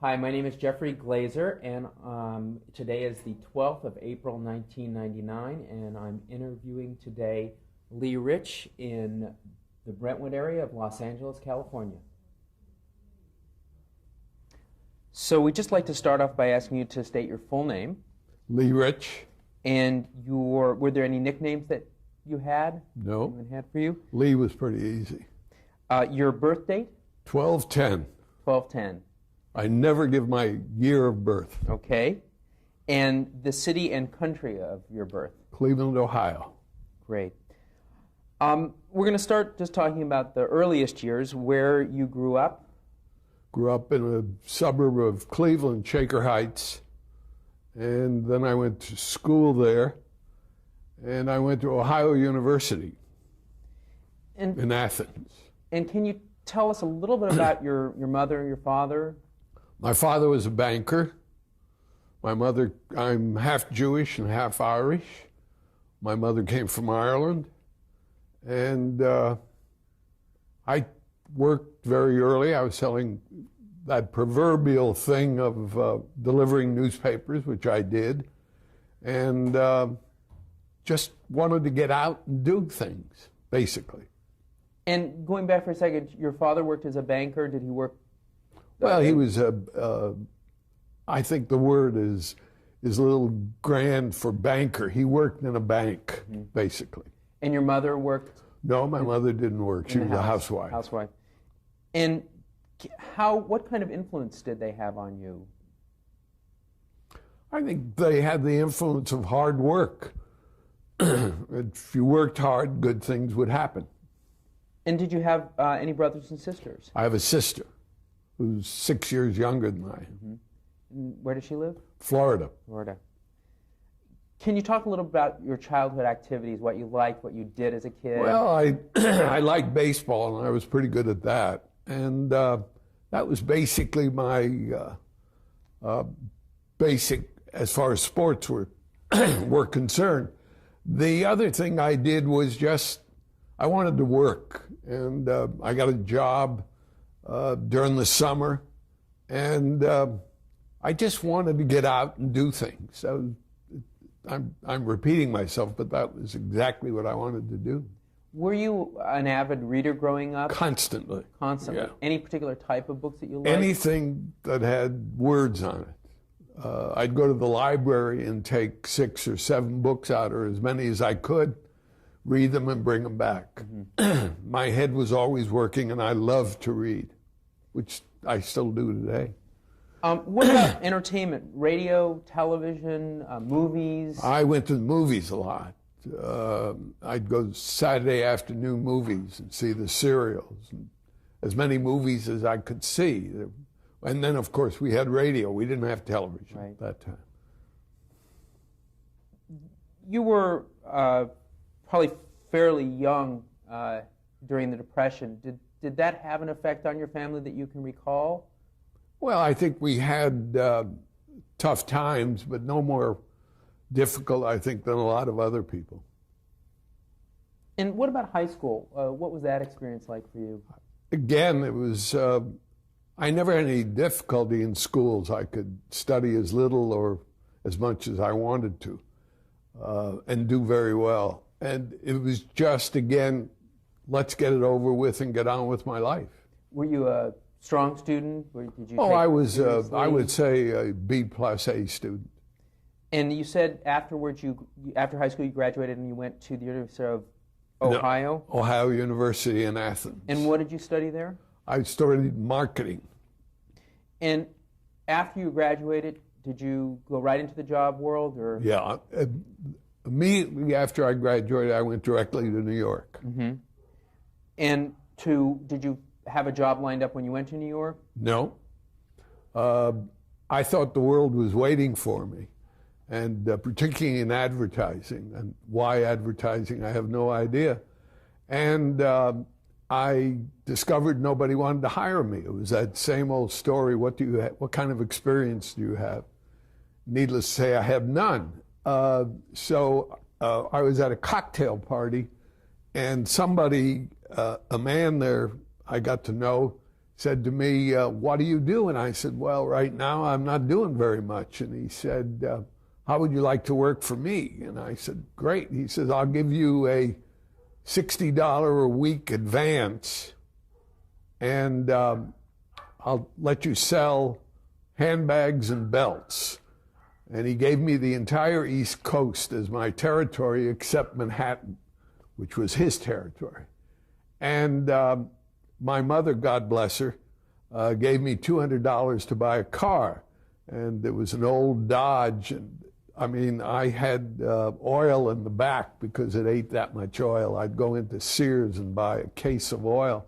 Hi, my name is Jeffrey Glazer, and today is the 12th of April, 1999, and I'm interviewing today Lee Rich in the Brentwood area of Los Angeles, California. So we'd just like to start off by asking you to state your full name. Lee Rich. And were there any nicknames that you had? No. Anyone had for you? Lee was pretty easy. Your birth date? 12/10. 12/10. I never give my year of birth. Okay. And the city and country of your birth? Cleveland, Ohio. Great. We're going to start just talking about the earliest years, where you grew up. Grew up in a suburb of Cleveland, Shaker Heights, and then I went to school there, and I went to Ohio University in Athens. And can you tell us a little bit about your mother and your father? My father was a banker. My mother, I'm half Jewish and half Irish. My mother came from Ireland. And I worked very early. I was selling that proverbial thing of delivering newspapers, which I did, and just wanted to get out and do things, basically. And going back for a second, your father worked as a banker. Did he work? Well, he was I think the word is a little grand for banker. He worked in a bank, basically. And your mother worked? No, my mother didn't work. She was a housewife. Housewife. And what kind of influence did they have on you? I think they had the influence of hard work. If you worked hard, good things would happen. And did you have any brothers and sisters? I have a sister who's 6 years younger than I am. And where does she live? Florida. Florida. Can you talk a little about your childhood activities, what you liked, what you did as a kid? Well, I liked baseball, and I was pretty good at that. And that was basically my basic, as far as sports were concerned. The other thing I did was just, I wanted to work. And I got a job during the summer. And I just wanted to get out and do things. So I'm repeating myself, but that was exactly what I wanted to do. Were you an avid reader growing up? Constantly. Constantly? Yeah. Any particular type of books that you liked? Anything that had words on it. I'd go to the library and take 6 or 7 books out, or as many as I could, read them and bring them back. My head was always working, and I loved to read, which I still do today. What about entertainment? Radio, television, movies? I went to the movies a lot. I'd go Saturday afternoon movies and see the serials, and as many movies as I could see. And then, of course, we had radio. We didn't have television at that time. You were probably fairly young during the Depression. Did that have an effect on your family that you can recall? Well, I think we had tough times, but no more difficult, I think, than a lot of other people. And what about high school? What was that experience like for you? Again, it was, I never had any difficulty in schools. I could study as little or as much as I wanted to and do very well. And it was just, again, let's get it over with and get on with my life. Were you a strong student? Did you I was, I would say, a B+A student. And you said afterwards, after high school, you graduated and you went to the University of Ohio? No, Ohio University in Athens. And what did you study there? I studied marketing. And after you graduated, did you go right into the job world, or? Yeah. Immediately after I graduated, I went directly to New York. And did you have a job lined up when you went to New York? No. I thought the world was waiting for me, and particularly in advertising. And why advertising, I have no idea. And I discovered nobody wanted to hire me. It was that same old story. What kind of experience do you have? Needless to say, I have none. So I was at a cocktail party, and somebody, a man there I got to know, said to me, what do you do? And I said, well, right now I'm not doing very much. And he said, how would you like to work for me? And I said, great. He says, I'll give you a $60 a week advance, and I'll let you sell handbags and belts. And he gave me the entire East Coast as my territory except Manhattan, which was his territory. And my mother, God bless her, gave me $200 to buy a car. And it was an old Dodge. And I mean, I had oil in the back because it ate that much oil. I'd go into Sears and buy a case of oil.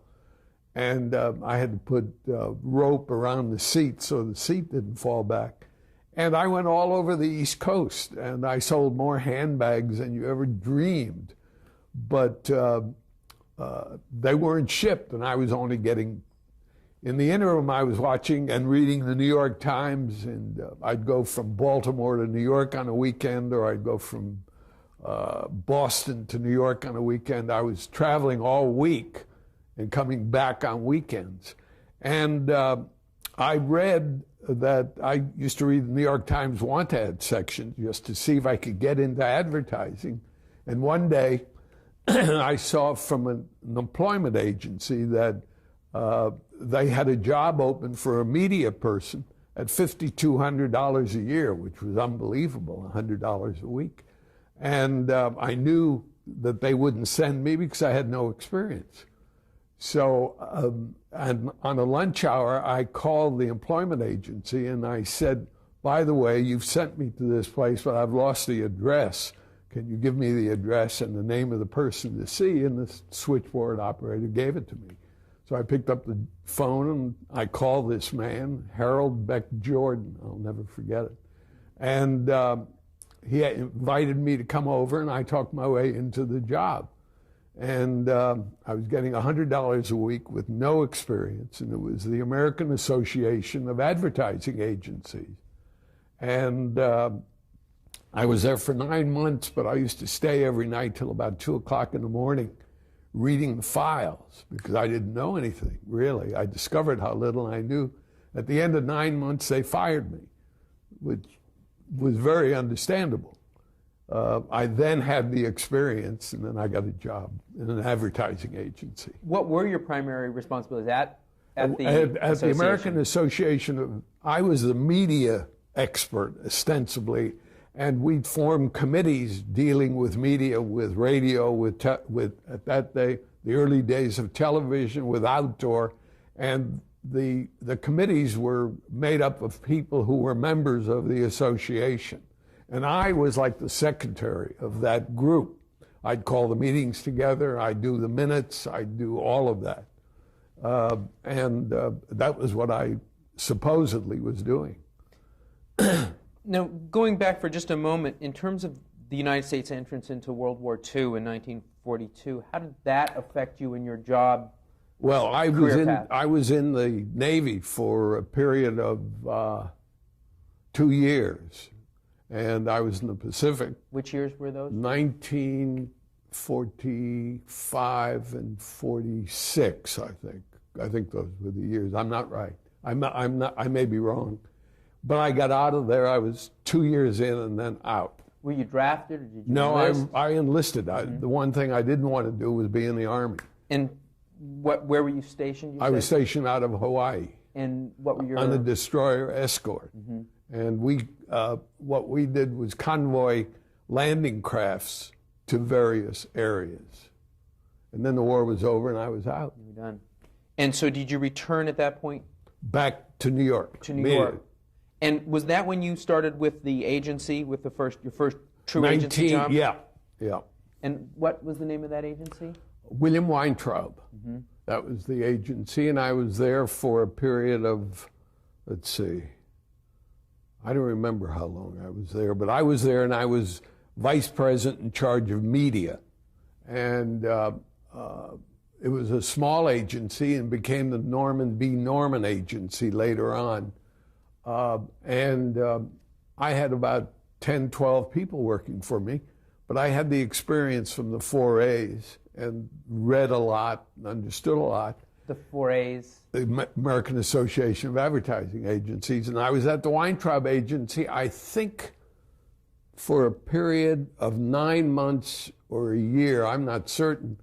And I had to put rope around the seat so the seat didn't fall back. And I went all over the East Coast, and I sold more handbags than you ever dreamed. But they weren't shipped, and I was only getting... In the interim, I was watching and reading the New York Times, and I'd go from Baltimore to New York on a weekend, or I'd go from Boston to New York on a weekend. I was traveling all week and coming back on weekends. And I read that I used to read the New York Times want ad section just to see if I could get into advertising. And one day I saw from an employment agency that they had a job open for a media person at $5,200 a year, which was unbelievable, $100 a week. And I knew that they wouldn't send me because I had no experience. So and on a lunch hour, I called the employment agency and I said, by the way, you've sent me to this place, but I've lost the address. Can you give me the address and the name of the person to see? And the switchboard operator gave it to me. So I picked up the phone and I called this man, Harold Beck Jordan. I'll never forget it. And he invited me to come over, and I talked my way into the job. And I was getting $100 a week with no experience, and it was the American Association of Advertising Agencies. And I was there for 9 months, but I used to stay every night till about 2 o'clock in the morning reading the files because I didn't know anything, really. I discovered how little I knew. At the end of 9 months, they fired me, which was very understandable. I then had the experience, and then I got a job in an advertising agency. What were your primary responsibilities at the At the American Association of, I was the media expert, ostensibly, and we'd form committees dealing with media, with radio, with at that day, the early days of television, with outdoor, and the committees were made up of people who were members of the association. And I was like the secretary of that group. I'd call the meetings together, I'd do the minutes, I'd do all of that. And that was what I supposedly was doing. Now, going back for just a moment, in terms of the United States entrance into World War II in 1942, how did that affect you in your job? Well, I was in the Navy for a period of 2 years, and I was in the Pacific. Which years were those? 1945 and 46, I think. I think those were the years. I'm not right. I may be wrong. But I got out of there. I was 2 years in and then out. Were you drafted or did you enlist? I enlisted. The one thing I didn't want to do was be in the Army. And where were you stationed? I was stationed out of Hawaii. And what were your... On a destroyer escort. And what we did was convoy landing crafts to various areas. And then the war was over and I was out. You were done. And so did you return at that point? Back to New York. To New York. And was that when you started with the agency, with your first true agency job? Yeah. And what was the name of that agency? William Weintraub. That was the agency, and I was there for a period of, let's see, I don't remember how long I was there, but I was there and I was vice president in charge of media. And it was a small agency and became the Norman B. Norman agency later on. I had about 10, 12 people working for me, but I had the experience from the 4As and read a lot and understood a lot. The 4A's? The American Association of Advertising Agencies. And I was at the Weintraub Agency, I think, for a period of 9 months or a year, I'm not certain.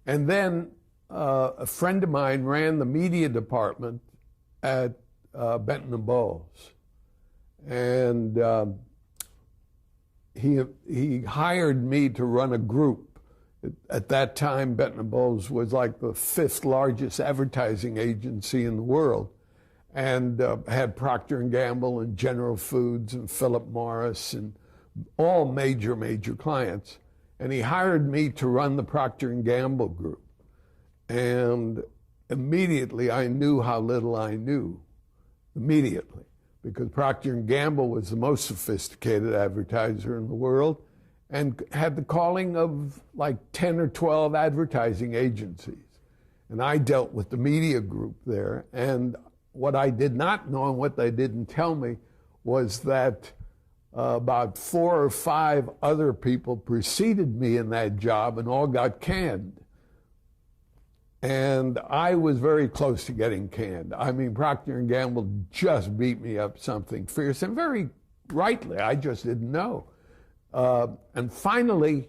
And then a friend of mine ran the media department at Benton and Bowles. And he hired me to run a group. At that time, Benton and Bowles was like the 5th largest advertising agency in the world, and had Procter & Gamble and General Foods and Philip Morris and all major clients. And he hired me to run the Procter & Gamble group. And immediately I knew how little I knew, immediately, because Procter & Gamble was the most sophisticated advertiser in the world and had the calling of like 10 or 12 advertising agencies. And I dealt with the media group there. And what I did not know and what they didn't tell me was that about 4 or 5 other people preceded me in that job and all got canned. And I was very close to getting canned. I mean, Procter & Gamble just beat me up something fierce, and very rightly, I just didn't know. And finally,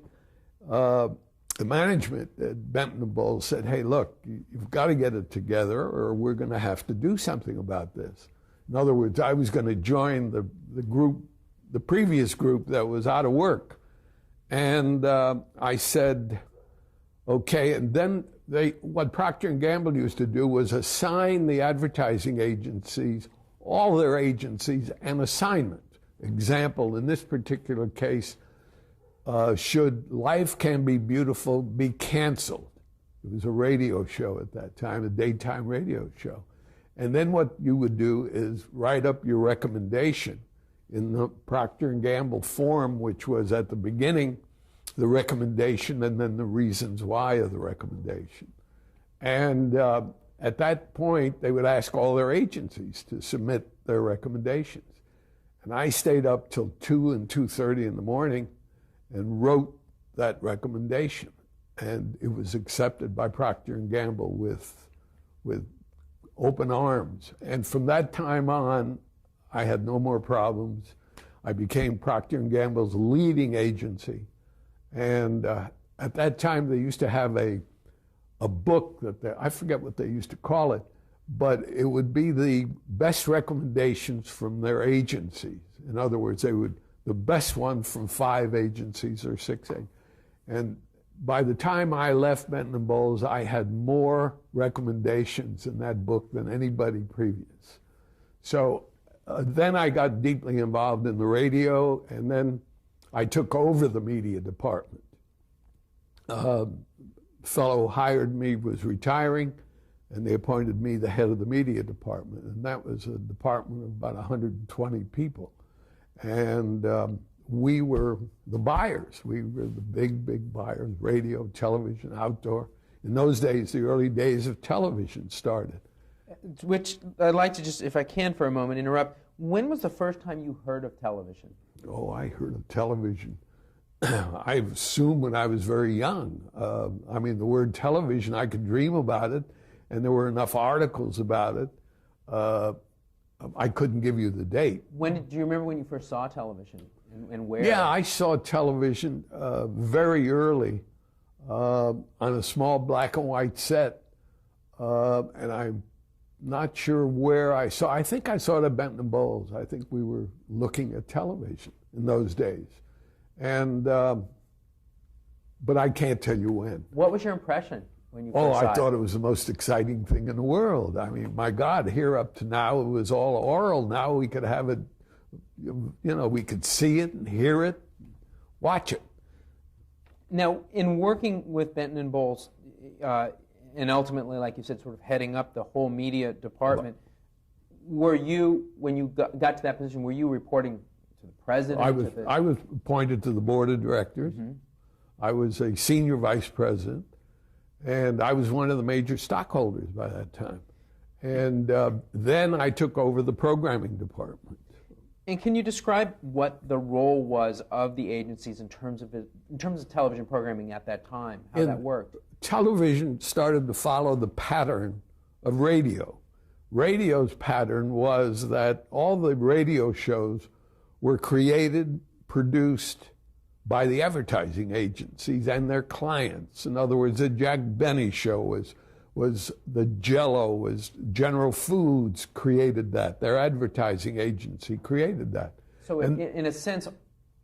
the management at Benton and Bowles said, hey, look, you've got to get it together or we're going to have to do something about this. In other words, I was going to join the group, the previous group that was out of work. And I said, okay. And then what Procter & Gamble used to do was assign the advertising agencies, all their agencies, an assignment. Example, in this particular case, should Life Can Be Beautiful be canceled? It was a radio show at that time, a daytime radio show. And then what you would do is write up your recommendation in the Procter & Gamble form, which was at the beginning the recommendation and then the reasons why of the recommendation. And at that point, they would ask all their agencies to submit their recommendations. And I stayed up till 2 and 2:30 in the morning and wrote that recommendation. And it was accepted by Procter & Gamble with open arms. And from that time on, I had no more problems. I became Procter & Gamble's leading agency. And at that time, they used to have a book that I forget what they used to call it, but it would be the best recommendations from their agencies. In other words, the best one from 5 agencies or 6 agencies. And by the time I left Benton and Bowles, I had more recommendations in that book than anybody previous. So then I got deeply involved in the radio, and then I took over the media department. Fellow who hired me was retiring, and they appointed me the head of the media department. And that was a department of about 120 people. And we were the buyers. We were the big buyers, radio, television, outdoor. In those days, the early days of television started. Which I'd like to just, if I can for a moment, interrupt. When was the first time you heard of television? Oh, I heard of television. I assumed when I was very young. I mean, the word television, I could dream about it, and there were enough articles about it. I couldn't give you the date. Do you remember when you first saw television and where? Yeah, I saw television very early on a small black and white set, and I'm not sure where I saw. I think I saw it at Benton and Bowles. I think we were looking at television in those days, and but I can't tell you when. What was your impression when you first Oh, saw I thought it was the most exciting thing in the world. I mean, my God, here up to now it was all oral. Now we could have it, you know, we could see it and hear it, watch it. Now, in working with Benton and Bowles, and ultimately, like you said, sort of heading up the whole media department, were you, when you got to that position, were you reporting to the president? I was appointed to the board of directors. Mm-hmm. I was a senior vice president, and I was one of the major stockholders by that time. And then I took over the programming department. And can you describe what the role was of the agencies in terms of television programming at that time, how that worked? Television started to follow the pattern of radio. Radio's pattern was that all the radio shows were created, produced by the advertising agencies and their clients. In other words, the Jack Benny show was the Jell-O, was General Foods created that. Their advertising agency created that. So in a sense,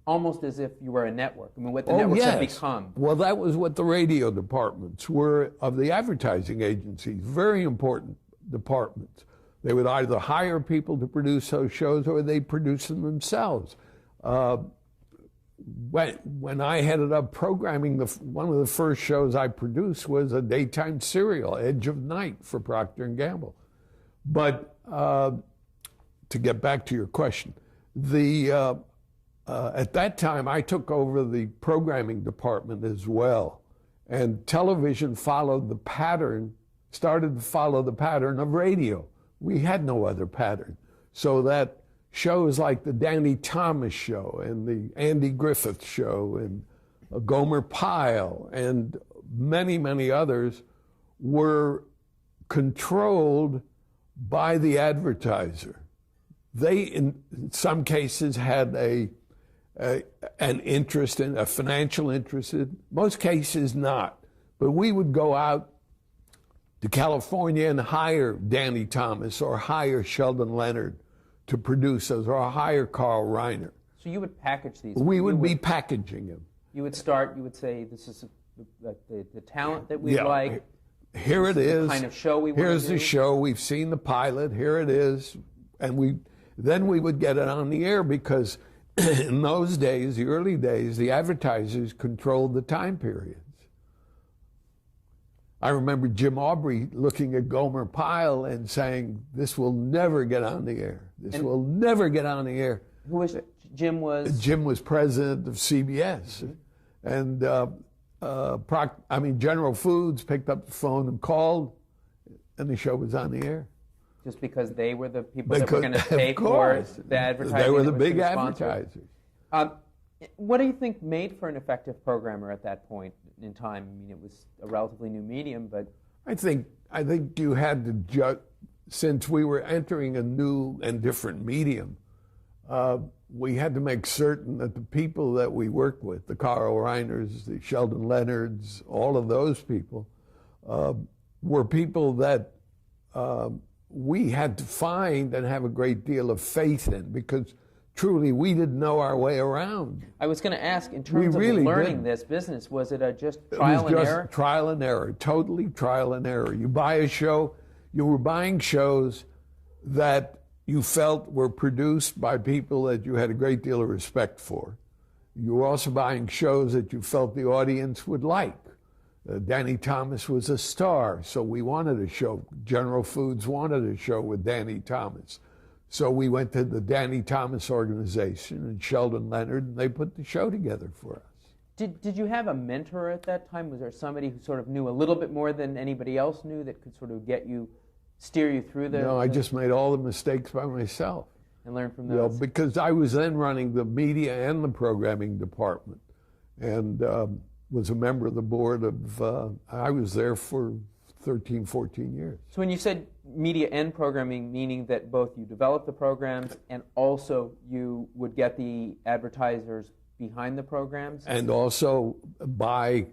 almost as if you were a network. I mean, what the networks have become. Well, that was what the radio departments were of the advertising agencies, very important departments. They would either hire people to produce those shows or they'd produce them themselves. When I headed up programming, one of the first shows I produced was a daytime serial, Edge of Night, for Procter & Gamble. But to get back to your question, at that time I took over the programming department as well. And television started to follow the pattern of radio. We had no other pattern. So that shows like the Danny Thomas Show and the Andy Griffith Show and Gomer Pyle and many, many others were controlled by the advertiser. They, in some cases, had an interest in, a financial interest in, most cases not. But we would go out to California and hire Danny Thomas or hire Sheldon Leonard to produce those, or hire Carl Reiner. So you would package these? We would be packaging them. You would say, this is the talent that we like. Here it is. The kind of show we want to do. Here's the show. We've seen the pilot. Here it is. And then we would get it on the air, because in those days, the early days, the advertisers controlled the time periods. I remember Jim Aubrey looking at Gomer Pyle and saying, this will never get on the air. This will never get on the air. Who was Jim? Jim was president of CBS. And General Foods picked up the phone and called, and the show was on the air. Just because they were the people that were going to pay for the advertising? They were the big advertisers. What do you think made for an effective programmer at that point in time? I mean, it was a relatively new medium, but... I think you had to judge, since we were entering a new and different medium, we had to make certain that the people that we worked with, the Carl Reiners, the Sheldon Leonards, all of those people, were people that we had to find and have a great deal of faith in, because truly we didn't know our way around. I was going to ask, in terms of learning this business, was it just trial and error? Trial and error, totally trial and error. You buy a show, you were buying shows that you felt were produced by people that you had a great deal of respect for. You were also buying shows that you felt the audience would like. Danny Thomas was a star, so we wanted a show. General Foods wanted a show with Danny Thomas. So we went to the Danny Thomas organization and Sheldon Leonard, and they put the show together for us. Did you have a mentor at that time? Was there somebody who sort of knew a little bit more than anybody else knew that could sort of steer you through the... No, I just made all the mistakes by myself. And learn from those? Because I was then running the media and the programming department, and was a member of the board of, I was there for 13, 14 years. So when you said media and programming, meaning that both you developed the programs and also you would get the advertisers behind the programs? And also buy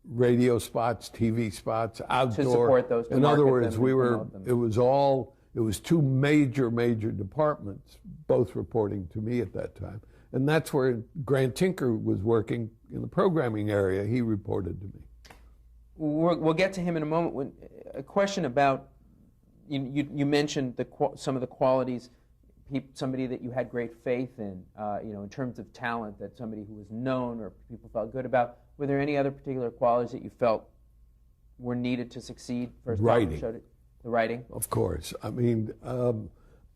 radio spots, TV spots, outdoor. To support those. In other words, it was two major departments, both reporting to me at that time. And that's where Grant Tinker was working in the programming area. He reported to me. We'll get to him in a moment. A question about, you mentioned some of the qualities, somebody that you had great faith in, in terms of talent, that somebody who was known or people felt good about. Were there any other particular qualities that you felt were needed to succeed? Writing. The writing? Of course. I mean,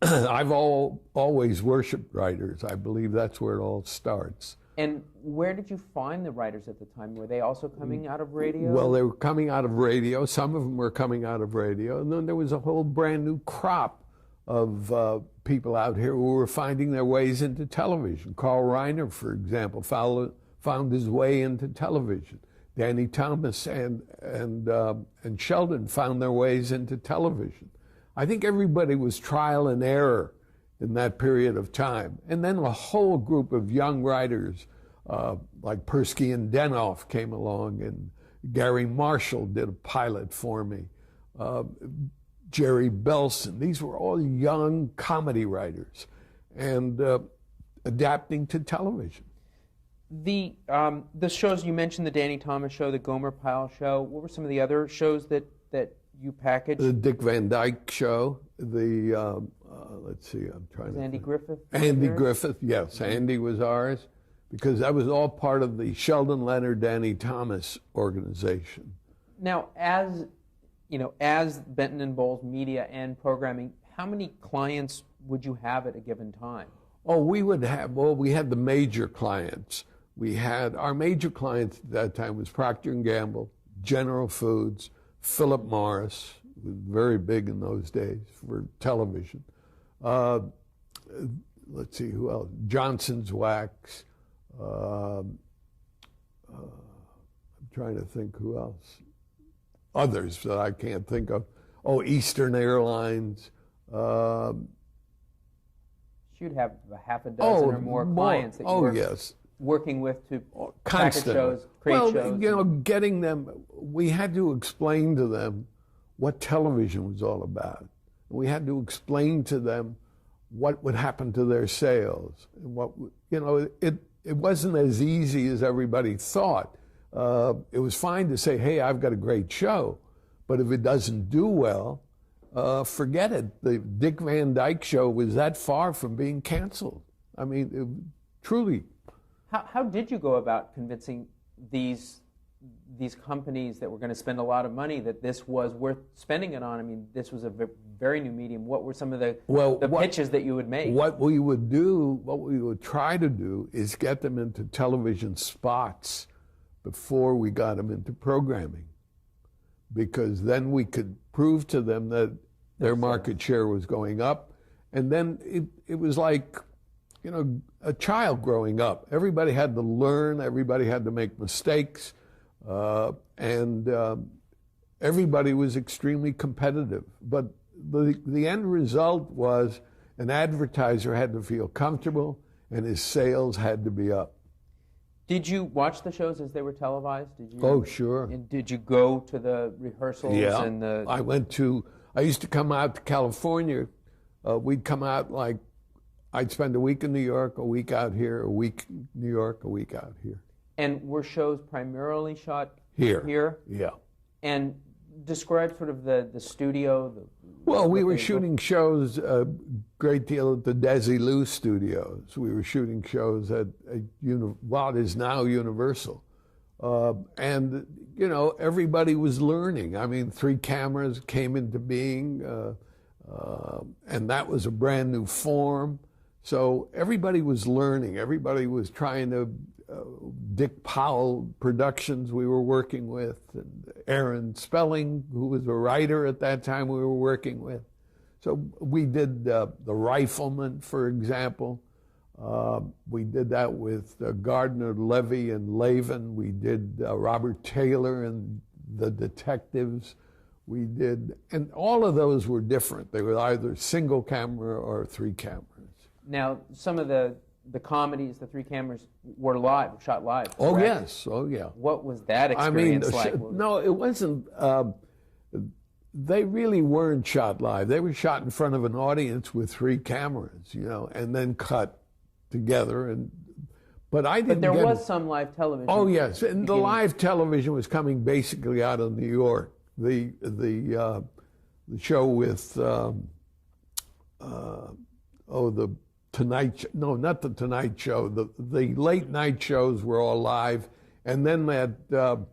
I've always worshipped writers. I believe that's where it all starts. And where did you find the writers at the time? Were they also coming out of radio? Well, they were coming out of radio. Some of them were coming out of radio. And then there was a whole brand new crop of people out here who were finding their ways into television. Carl Reiner, for example, found his way into television. Danny Thomas and Sheldon found their ways into television. I think everybody was trial and error in that period of time. And then a whole group of young writers like Persky and Denoff came along, and Gary Marshall did a pilot for me. Jerry Belson. These were all young comedy writers and adapting to television. The shows you mentioned, the Danny Thomas show, the Gomer Pyle show. What were some of the other shows that you packaged? The Dick Van Dyke show. The let's see, I'm trying to. Andy Griffith. Andy Griffith, yes, Andy was ours, because that was all part of the Sheldon Leonard, Danny Thomas organization. Now, as Benton and Bowles Media and Programming, how many clients would you have at a given time? Oh, we had the major clients. We had, our major clients at that time was Procter & Gamble, General Foods, Philip Morris, was very big in those days for television. Let's see, who else? Johnson's Wax. I'm trying to think who else. Others that I can't think of. Oh, Eastern Airlines. You'd have a half a dozen or more clients that you were working with to package shows, create shows. Well, getting them, we had to explain to them what television was all about. We had to explain to them what would happen to their sales. It wasn't as easy as everybody thought. It was fine to say, hey, I've got a great show, but if it doesn't do well, forget it. The Dick Van Dyke show was that far from being canceled. I mean, truly. How did you go about convincing these companies that were going to spend a lot of money that this was worth spending it on? I mean, this was a very new medium. What were some of the pitches that you would make? What we would try to do is get them into television spots before we got them into programming, because then we could prove to them that their market share was going up. And then it was like, a child growing up. Everybody had to learn, everybody had to make mistakes, and everybody was extremely competitive. But the end result was an advertiser had to feel comfortable and his sales had to be up. Did you watch the shows as they were televised? Oh, sure. And did you go to the rehearsals? Yeah, and I used to come out to California. We'd come out I'd spend a week in New York, a week out here, a week in New York, a week out here. And were shows primarily shot here? Here? Yeah. And describe sort of the studio. We were shooting shows a great deal at the Desilu Studios. We were shooting shows at what is now Universal. And, everybody was learning. I mean, 3 cameras came into being, and that was a brand new form. So everybody was learning. Everybody was trying to, Dick Powell Productions we were working with, and Aaron Spelling, who was a writer at that time we were working with. So we did The Rifleman, for example. We did that with Gardner, Levy, and Lavin. We did Robert Taylor and The Detectives. We did, and all of those were different. They were either single camera or 3 cameras. Now, some of the comedies, the 3 cameras, were shot live. Correct? Oh, yes. Oh, yeah. What was that experience like? No, it wasn't. They really weren't shot live. They were shot in front of an audience with 3 cameras, and then cut together. But there was some live television. Oh, yes. And the live television was coming basically out of New York. The show with, the Tonight, no, not the Tonight Show. The late night shows were all live, and then the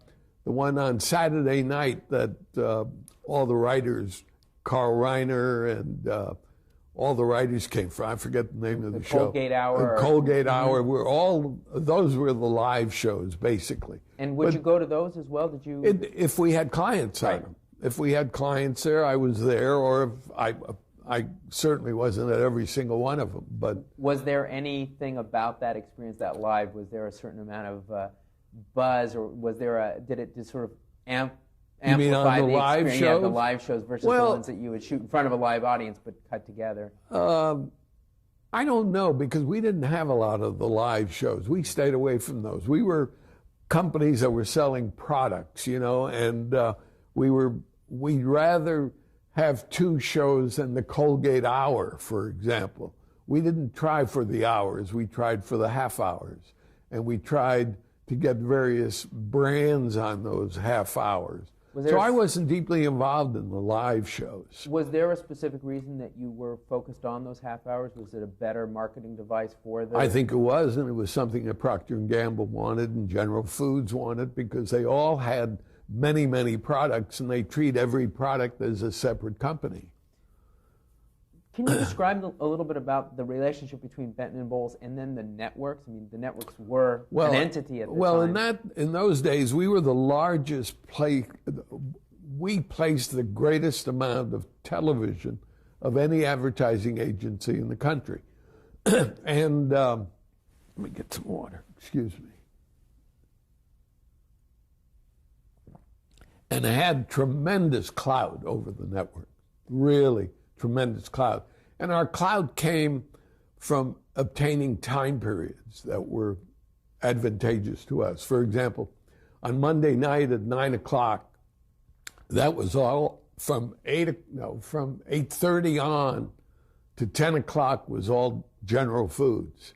one on Saturday night that all the writers, Carl Reiner and all the writers came from. I forget the name of the show. Colgate Hour. Colgate Hour. Those were the live shows basically. And would you go to those as well? Did you? If we had clients on them. If we had clients there, I was there, or if I certainly wasn't at every single one of them, but... Was there anything about that experience, that live, was there a certain amount of buzz, or did it just sort of You mean on amplify the live experience? Yeah, the shows? live shows versus the Well- ones that you would shoot in front of a live audience but cut together. I don't know, because we didn't have a lot of the live shows. We stayed away from those. We were companies that were selling products, and we'd rather have 2 shows than the Colgate Hour, for example. We didn't try for the hours, we tried for the half hours. And we tried to get various brands on those half hours. So I wasn't deeply involved in the live shows. Was there a specific reason that you were focused on those half hours? Was it a better marketing device for the... I think it was, and it was something that Procter & Gamble wanted and General Foods wanted, because they all had many, many products, and they treat every product as a separate company. Can you describe a little bit about the relationship between Benton and Bowles and then the networks? I mean, the networks were an entity at the time. In those days, we were the largest we placed the greatest amount of television of any advertising agency in the country. And let me get some water, excuse me. And it had tremendous clout over the network, really tremendous clout. And our clout came from obtaining time periods that were advantageous to us. For example, on Monday night at 9 o'clock, that was all from 8:30 on to 10 o'clock was all General Foods.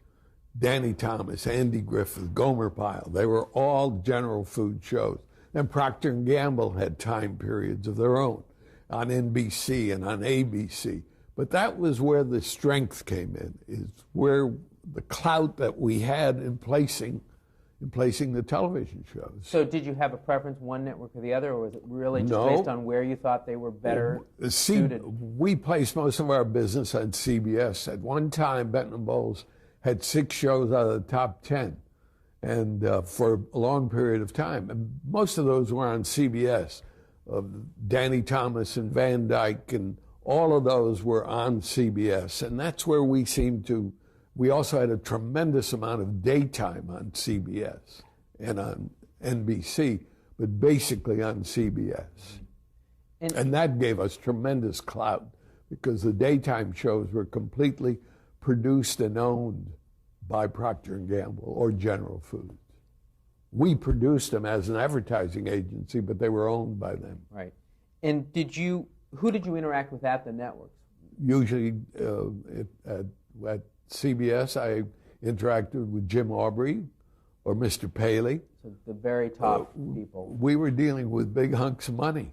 Danny Thomas, Andy Griffith, Gomer Pyle, they were all General Food shows. Then Procter & Gamble had time periods of their own on NBC and on ABC. But that was where the strength came in, is where the clout that we had in placing the television shows. So did you have a preference, one network or the other, or was it really just based on where you thought they were better suited? We placed most of our business on CBS. At one time, Benton & Bowles had 6 shows out of the top 10, and for a long period of time. And most of those were on CBS. Danny Thomas and Van Dyke and all of those were on CBS. And that's where we also had a tremendous amount of daytime on CBS and on NBC, but basically on CBS. And that gave us tremendous clout, because the daytime shows were completely produced and owned by Procter & Gamble or General Foods. We produced them as an advertising agency, but they were owned by them. Right. And who did you interact with at the networks? Usually at CBS, I interacted with Jim Aubrey or Mr. Paley. So the very top people. We were dealing with big hunks of money.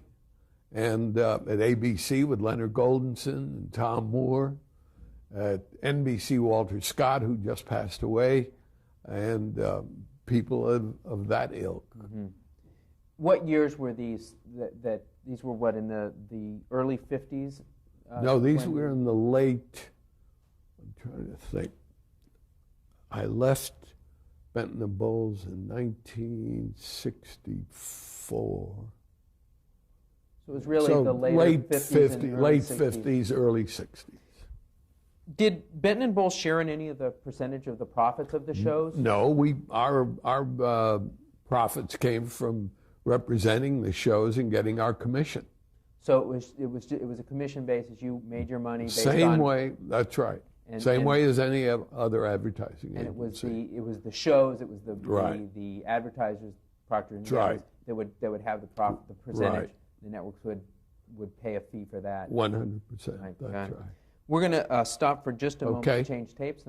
And at ABC with Leonard Goldenson and Tom Moore. At NBC, Walter Scott, who just passed away, and people of that ilk. Mm-hmm. What years were these? These were what, in the early 50s? No, these were in the late. I'm trying to think. I left Benton & Bowles in 1964. So it was really the late 50s and early late 60s. 50s, early 60s. Did Benton & Bowles share in any of the percentage of the profits of the shows? No, our profits came from representing the shows and getting our commission. So it was a commission basis. You made your money based on... Same way, that's right. Same way as any other advertising and agency. it was the shows, it was the advertisers, Procter & Gamble, right. that would have the percentage. Right. The networks would pay a fee for that. 100%. Right. That's right. We're going to stop for just a moment to change tapes.